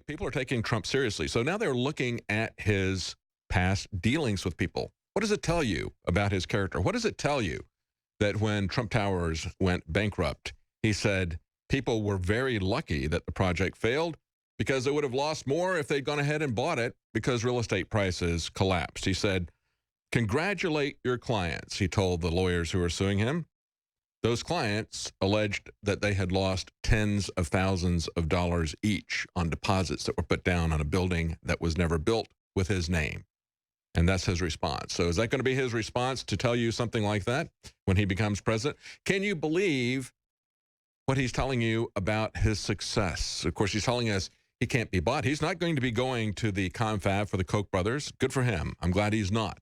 People are taking Trump seriously. So now they're looking at his past dealings with people. What does it tell you about his character? What does it tell you that when Trump Towers went bankrupt, he said people were very lucky that the project failed because they would have lost more if they'd gone ahead and bought it because real estate prices collapsed. He said, "Congratulate your clients," he told the lawyers who were suing him. Those clients alleged that they had lost tens of thousands of dollars each on deposits that were put down on a building that was never built with his name. And that's his response. So is that going to be his response to tell you something like that when he becomes president? Can you believe what he's telling you about his success? Of course, he's telling us he can't be bought. He's not going to be going to the confab for the Koch brothers. Good for him. I'm glad he's not.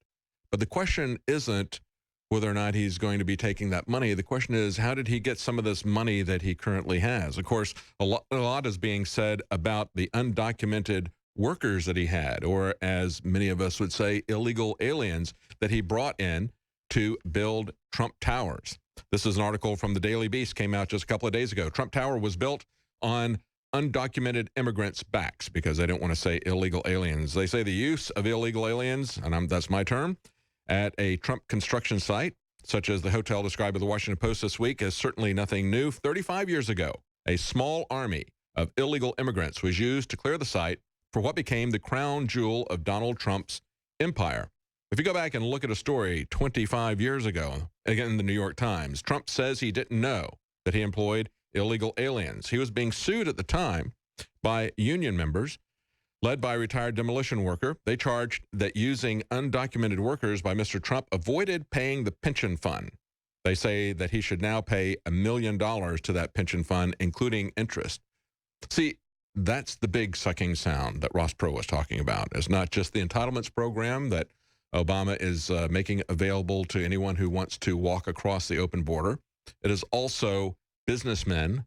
But the question isn't whether or not he's going to be taking that money. The question is, how did he get some of this money that he currently has? Of course, a lot is being said about the undocumented workers that he had, or as many of us would say, illegal aliens that he brought in to build Trump Towers. This is an article from the Daily Beast, came out just a couple of days ago. Trump Tower was built on undocumented immigrants' backs because they don't want to say illegal aliens. They say the use of illegal aliens, and that's my term, at a Trump construction site, such as the hotel described by the Washington Post this week, is certainly nothing new. 35 years ago, a small army of illegal immigrants was used to clear the site for what became the crown jewel of Donald Trump's empire. If you go back and look at a story 25 years ago, again in the New York Times, Trump says he didn't know that he employed illegal aliens. He was being sued at the time by union members led by a retired demolition worker. They charged that using undocumented workers by Mr. Trump avoided paying the pension fund. They say that he should now pay $1 million to that pension fund, including interest. See, that's the big sucking sound that Ross Perot was talking about. It's not just the entitlements program that Obama is making available to anyone who wants to walk across the open border. It is also businessmen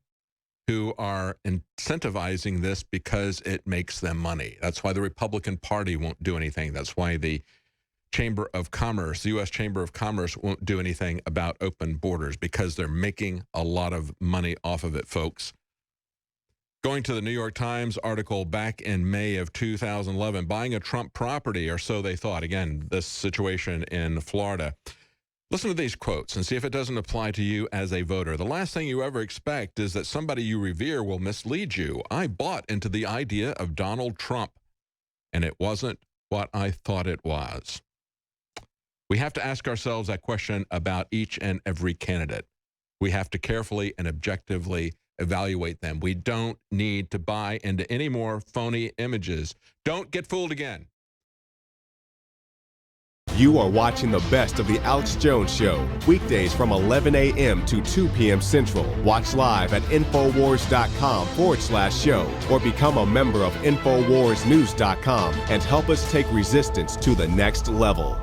who are incentivizing this because it makes them money. That's why the Republican Party won't do anything. That's why the Chamber of Commerce, the U.S. Chamber of Commerce, won't do anything about open borders because they're making a lot of money off of it, folks. Going to the New York Times article back in May of 2011, buying a Trump property, or so they thought. Again, this situation in Florida. Listen to these quotes and see if it doesn't apply to you as a voter. The last thing you ever expect is that somebody you revere will mislead you. I bought into the idea of Donald Trump, and it wasn't what I thought it was. We have to ask ourselves that question about each and every candidate. We have to carefully and objectively evaluate them. We don't need to buy into any more phony images. Don't get fooled again. You are watching the best of the Alex Jones Show, weekdays from 11 a.m. to 2 p.m. Central. Watch live at Infowars.com/show or become a member of InfoWarsNews.com and help us take resistance to the next level.